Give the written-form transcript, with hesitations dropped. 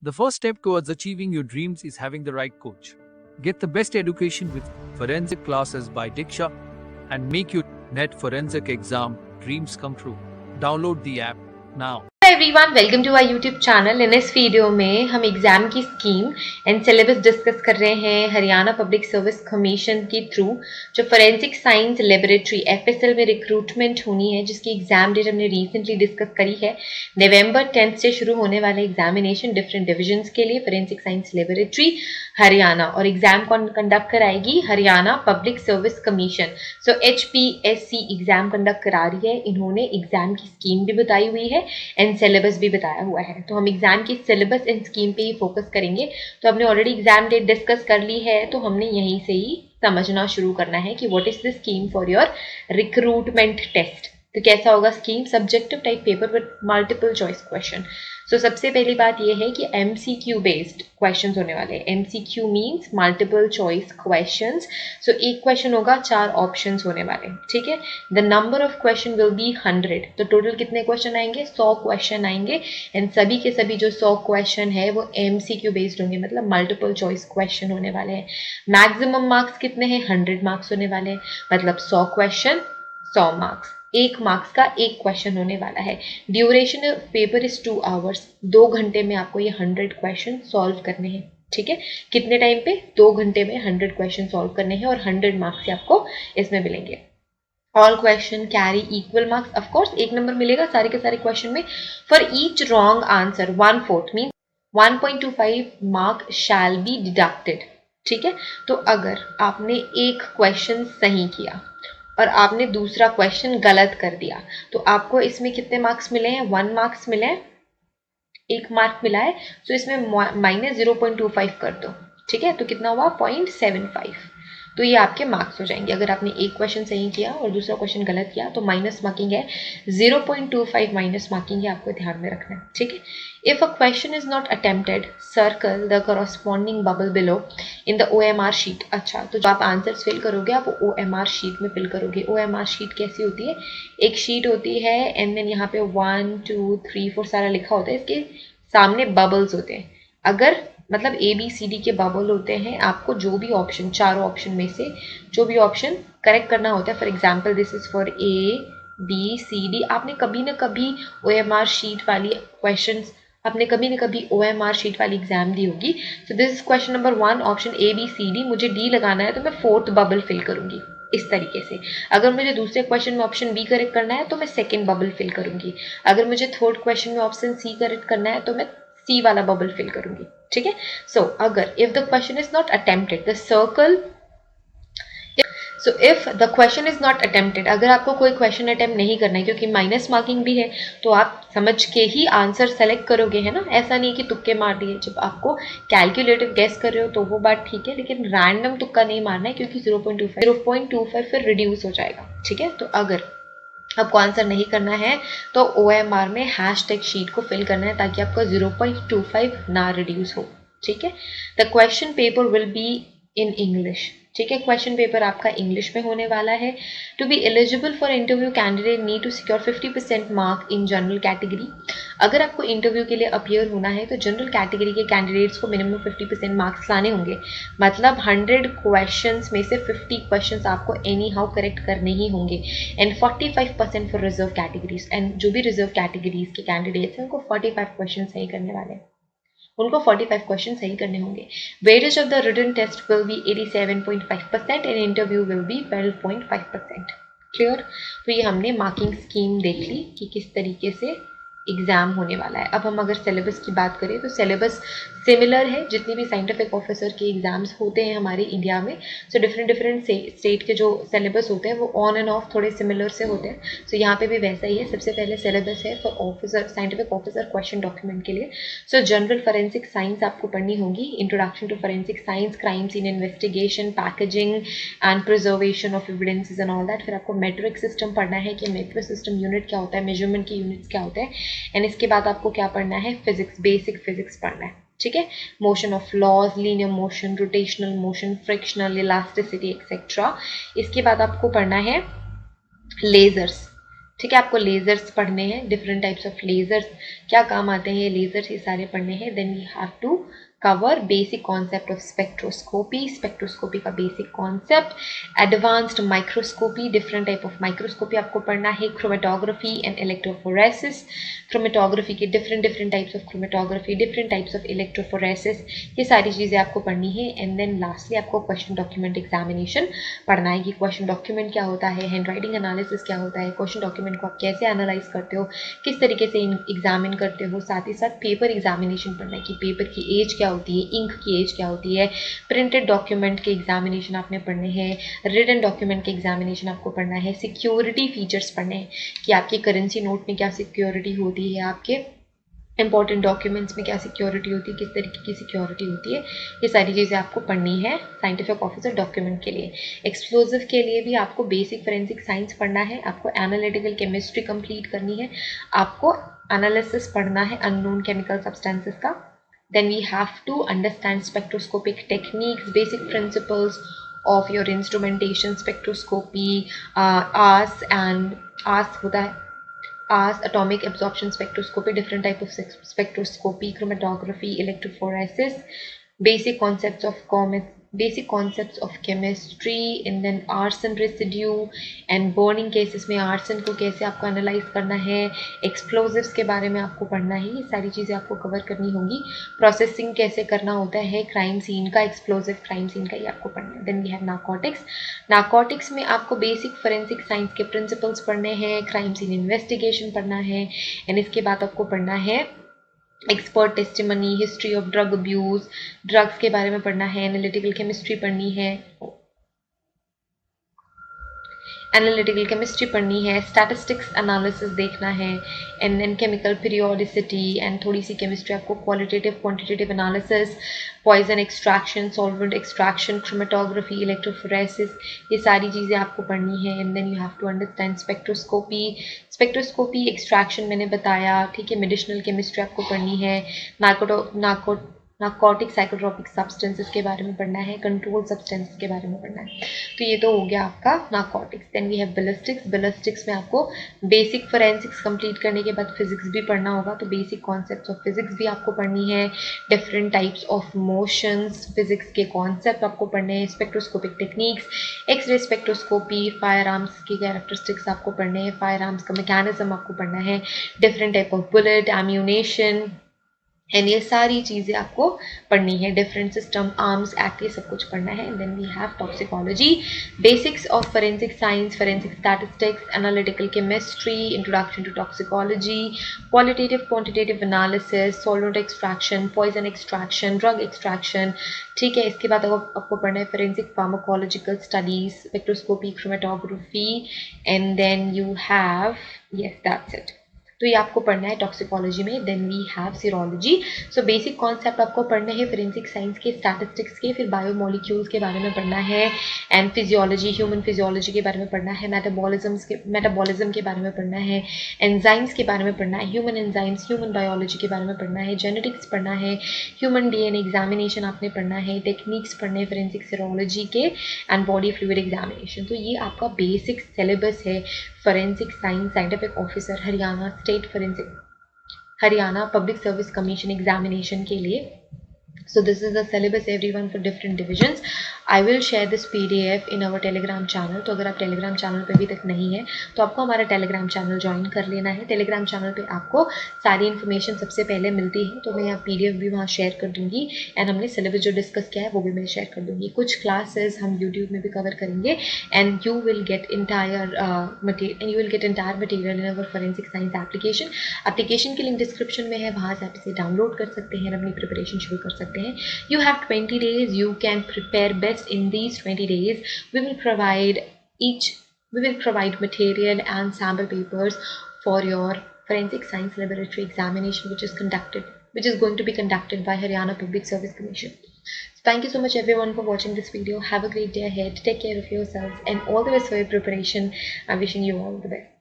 The first step towards achieving your dreams is having the right coach. Get the best education with forensic classes by Diksha and make your NET forensic exam dreams come true. Download the app now. Everyone, welcome to our YouTube channel. In इस video में हम exam की scheme and syllabus discuss कर रहे हैं Haryana public service commission के through जो forensic science laboratory FSL में रिक्रूटमेंट होनी है, जिसकी एग्जाम डेट हमने रिसेंटली डिस्कस करी है। नवंबर 10 से शुरू होने वाले एग्जामिनेशन डिफरेंट डिविजन्स के लिए फोरेंसिक साइंस लेबोरेटरी हरियाणा, और एग्जाम कंडक्ट कराएगी हरियाणा पब्लिक सर्विस कमीशन। सो HPSC एग्जाम कंडक्ट करा रही है। इन्होंने एग्जाम की स्कीम भी बताई हुई है एंड सिलेबस भी बताया हुआ है। तो हम एग्जाम की सिलेबस एंड स्कीम पे ही फोकस करेंगे। तो हमने ऑलरेडी एग्जाम डेट डिस्कस कर ली है, तो हमने यहीं से ही समझना शुरू करना है कि what is the scheme for your recruitment test. तो कैसा होगा scheme? Subjective type paper with multiple choice question. So सबसे पहली बात यह है कि MCQ बेस्ड क्वेश्चंस होने वाले हैं। MCQ means multiple choice questions. So एक क्वेश्चन होगा, 4 ऑप्शंस होने वाले, ठीक है। The number of question will be 100। तो टोटल कितने क्वेश्चन आएंगे? 100 क्वेश्चन आएंगे एंड सभी के सभी जो 100 क्वेश्चन है वो MCQ बेस्ड होंगे, मतलब मल्टीपल चॉइस क्वेश्चन होने वाले हैं। मैक्सिमम मार्क्स कितने हैं? 100 मार्क्स होने वाले हैं, मतलब 100 क्वेश्चन 100 मार्क्स। 1 मार्क्स का एक क्वेश्चन होने वाला है। Duration of paper is 2 hours. 2 घंटे में आपको ये 100 क्वेश्चन सॉल्व करने हैं, ठीक है। कितने टाइम पे? 2 घंटे में 100 क्वेश्चन सॉल्व करने हैं और 100 मार्क्स आपको इसमें मिलेंगे। All question carry equal marks. Of course 1 number मिलेगा सारे के सारे क्वेश्चन में। For each wrong answer 1/4 mean 1.25 mark shall be deducted, ठीक है। तो अगर आपने एक क्वेश्चन सही किया और आपने दूसरा क्वेश्चन गलत कर दिया तो आपको इसमें कितने मार्क्स मिले हैं? 1 मार्क्स मिले हैं, 1 मार्क मिला है। तो इसमें माइनस 0.25 कर दो, ठीक है। तो कितना हुआ? 0.75। तो ये आपके मार्क्स हो जाएंगे। अगर आपने एक क्वेश्चन सही किया और दूसरा क्वेश्चन गलत किया तो माइनस मार्किंग है, 0.25 माइनस मार्किंग है, आपको ध्यान में रखना है, ठीक है। If a question is not attempted circle the corresponding bubble below in the OMR sheet. अच्छा, तो जो आप आंसर्स फिल करोगे आप OMR शीट में फिल करोगे। OMR शीट कैसी होती है? एक शीट होती है एंड देन यहाँ पे 1 2 3 4 सारा लिखा होता है, इसके सामने बबल्स होते हैं। अगर मतलब ABCD के बबल होते हैं, आपको जो भी ऑप्शन, चारों ऑप्शन में से जो भी ऑप्शन करेक्ट करना होता है। For example this is for ABCD। आपने कभी ना कभी OMR शीट वाली क्वेश्चंस, आपने कभी ना कभी OMR शीट वाली एग्जाम दी होगी। So this is question number 1 option ABCD। मुझे D लगाना है तो मैं 4th बबल फिल करूंगी इस तरीके से। अगर मुझे दूसरे क्वेश्चन में ऑप्शन B करेक्ट करना है तो मैं 2nd बबल फिल करूंगी। अगर मुझे 3rd क्वेश्चन में ऑप्शन C करेक्ट करना है तो मैं C वाला बबल फिल करूंगी, ठीक है। सो अगर if the question is not attempted the circle, so if the question is not attempted, अगर आपको कोई क्वेश्चन अटेम्प्ट नहीं करना है क्योंकि माइनस मार्किंग भी है तो आप समझ के ही आंसर सेलेक्ट करोगे, है ना। ऐसा नहीं कि तुक्के मार दिए। जब आपको कैलकुलेटिव गेस कर रहे हो तो वो बात ठीक है, लेकिन रैंडम तुक्का नहीं मारना है क्योंकि 0.25 फिर रिड्यूस हो जाएगा, ठीक है। तो अगर आपको आंसर नहीं करना है तो OMR में हैशटैग शीट को फिल करना है ताकि आपका 0.25 ना रिड्यूस हो, ठीक है। The question paper will be in English, ठीक है। क्वेश्चन पेपर आपका इंग्लिश में होने वाला है। To be eligible for interview candidate need to secure 50% mark in general category. अगर आपको इंटरव्यू के लिए अपीयर होना है तो जनरल कैटेगरी के कैंडिडेट्स को मिनिमम 50% मार्क्स लाने होंगे, मतलब 100 क्वेश्चंस में से 50 क्वेश्चंस आपको एनी हाउ करेक्ट करने ही होंगे and 45% for reserve categories. And जो भी रिजर्व कैटेगरीज के कैंडिडेट्स हैं उनको 45 क्वेश्चन सही करने वाले हैं, उनको 45 क्वेश्चन सही करने होंगे। Weightage of the written test will be 87.5% and interview will be 12.5%। Clear? तो ये हमने मार्किंग स्कीम देख ली कि किस तरीके से एग्जाम होने वाला है। अब हम अगर सिलेबस की बात करें तो सिलेबस सिमिलर है जितनी भी साइंटिफिक ऑफिसर के एग्जाम्स होते हैं हमारे इंडिया में। सो डिफरेंट स्टेट के जो सिलेबस होते हैं वो ऑन एंड ऑफ थोड़े सिमिलर से होते हैं। सो यहाँ पे भी वैसा ही है। सबसे पहले सिलेबस है for officer, scientific officer question document के लिए। सो जनरल फोरेंसिक साइंस आपको पढ़नी होगी, introduction to forensic science, crime scene investigation, packaging and preservation of evidences and all that. फिर आपको मेट्रिक सिस्टम पढ़ना है कि मेट्रिक सिस्टम यूनिट क्या होता है, मेजरमेंट की यूनिट्स क्या होते हैं। एंड इसके बाद आपको क्या पढ़ना है? फिजिक्स, बेसिक फिजिक्स पढ़ना है, ठीक है। Motion of laws, linear motion, rotational motion, frictional, elasticity etcetera. इसके बाद आपको पढ़ना है लेजर्स, ठीक है, आपको लेजर्स पढ़ने हैं, डिफरेंट टाइप्स ऑफ लेजर्स, क्या काम आते हैं ये लेजर्स, ये सारे पढ़ने हैं. Then we have to cover basic concept of spectroscopy का basic concept, advanced microscopy, different type of microscopy आपको पढ़ना है, chromatography and electrophoresis, chromatography के different types of chromatography, different types of electrophoresis, ये सारी चीज़ें आपको पढ़नी है. and then lastly आपको question document examination पढ़ना है कि question document क्या होता है, handwriting analysis क्या होता है, question document को आप कैसे analyze करते हो, किस तरीके से examine करते हो, साथ ही साथ paper examination पढ़ना है कि paper की एज क्या होती है, इंक की एज क्या होती है, प्रिंटेड डॉक्यूमेंट के एग्जामिनेशन आपने पढ़ने हैं, रिटन डॉक्यूमेंट के एग्जामिनेशन आपको पढ़ना है, सिक्योरिटी फीचर्स पढ़ने हैं कि आपकी करेंसी नोट में क्या सिक्योरिटी होती है, आपके इंपॉर्टेंट डॉक्यूमेंट्स में क्या सिक्योरिटी होती है, किस तरीके की सिक्योरिटी होती है, ये सारी चीज़ें आपको पढ़नी है साइंटिफिक ऑफिसर डॉक्यूमेंट के लिए. एक्सप्लोजिव के लिए भी आपको बेसिक फोरेंसिक साइंस पढ़ना है, आपको एनालिटिकल केमिस्ट्री कंप्लीट करनी है, आपको एनालिसिस पढ़ना है अननोन केमिकल सब्सटेंसेस का. Then we have to understand spectroscopic techniques, basic principles of your instrumentation, spectroscopy, AS होता है, AS atomic absorption spectroscopy, different type of spectroscopy, chromatography, electrophoresis, basic concepts of chemistry, and then arson residue and burning cases में arson को कैसे आपको analyse करना है, explosives के बारे में आपको पढ़ना है, ये सारी चीज़ें आपको कवर करनी होगी. प्रोसेसिंग कैसे करना होता है क्राइम सीन का, एक्सप्लोजिव क्राइम सीन का, ये आपको पढ़ना है. देन वी हैव नार्कोटिक्स में आपको बेसिक फोरेंसिक साइंस के प्रिंसिपल्स पढ़ने हैं, क्राइम सीन इन्वेस्टिगेशन पढ़ना है, एंड इसके बाद आपको पढ़ना है expert testimony, history of drug abuse, drugs के बारे में पढ़ना है, एनालिटिकल केमिस्ट्री पढ़नी है, स्टैटिस्टिक्स एनालिसिस देखना है, and then chemical periodicity and थोड़ी सी केमिस्ट्री आपको qualitative quantitative analysis, poison extraction, solvent extraction, chromatography, electrophoresis, ये सारी चीज़ें आपको पढ़नी है. And then you have to understand spectroscopy extraction मैंने बताया, ठीक है. मेडिसिनल केमिस्ट्री आपको पढ़नी है, नार्कोटिक साइकोट्रोपिक सब्सटेंसेस के बारे में पढ़ना है, कंट्रोल सब्सटेंसेस के बारे में पढ़ना है. तो ये तो हो गया आपका narcotics. Then we have ballistics में आपको बेसिक फोरेंसिक्स कंप्लीट करने के बाद फिजिक्स भी पढ़ना होगा, तो बेसिक कॉन्सेप्ट्स ऑफ फिजिक्स भी आपको पढ़नी है, different types of motions, physics के कॉन्सेप्ट आपको पढ़ने हैं, spectroscopic techniques, X ray spectroscopy, fire arms की कैरेक्टरिस्टिक्स आपको पढ़ने हैं, फायर आर्म्स का मैकेनिज्म आपको पढ़ना है, different type of bullet, ammunition, and ये सारी चीज़ें आपको पढ़नी है, डिफरेंट सिस्टम, आर्म्स एक्ट, ये सब कुछ पढ़ना है. Then we have toxicology, basics of forensic science, forensic statistics, analytical chemistry, introduction to toxicology, qualitative quantitative analysis, solvent extraction, poison extraction, drug extraction, ठीक है. इसके बाद आपको पढ़ना है forensic pharmacological studies, spectroscopy, chromatography, and then you have, yes that's it. तो ये आपको पढ़ना है टॉक्सिकोलॉजी में. Then we have serology. So basic concept आपको पढ़ने हैं फोरेंसिक साइंस के, स्टैटिस्टिक्स के, फिर बायोमोलिक्यूल्स के बारे में पढ़ना है, एंड फिजियोलॉजी, ह्यूमन फिजियोलॉजी के बारे में पढ़ना है, मेटाबॉलिज्म के बारे में पढ़ना है, एंजाइम्स के बारे में पढ़ना है, ह्यूमन एंजाइम्स, ह्यूमन बायोलॉजी के बारे में पढ़ना है, जेनेटिक्स पढ़ना है, ह्यूमन डीएनए एग्जामिनेशन आपने पढ़ना है, टेक्निक्स पढ़ने हैं फोरेंसिक सीरोलॉजी के, एंड बॉडी फ्लूइड एग्जामिनेशन. तो ये आपका बेसिक सिलेबस है forensic science scientific officer Haryana state forensic Haryana public service commission examination के लिए. So this is the syllabus everyone for different divisions. I will share this PDF in our Telegram channel. तो अगर आप Telegram channel पे अभी तक नहीं है तो आपको हमारा Telegram channel ज्वाइन कर लेना है. Telegram channel पे आपको सारी इन्फॉर्मेशन सबसे पहले मिलती है, तो मैं यहाँ PDF भी वहाँ शेयर कर दूँगी, एंड हमने सिलेबस जो डिस्कस किया है वो भी मैं शेयर कर दूँगी. कुछ क्लासेस हम YouTube में भी कवर करेंगे, and you will get entire material in our forensic science application. Application की लिंक डिस्क्रिप्शन में है, वहाँ से आप इसे डाउनलोड कर सकते हैं और अपनी प्रिपरेशन शुरू कर सकते हैं. You have 20 days. You can prepare best in these 20 days. We will provide material and sample papers for your forensic science laboratory examination, which is going to be conducted by Haryana Public Service Commission. So thank you so much everyone for watching this video. Have a great day ahead. Take care of yourselves and all the best for your preparation. I'm wishing you all the best.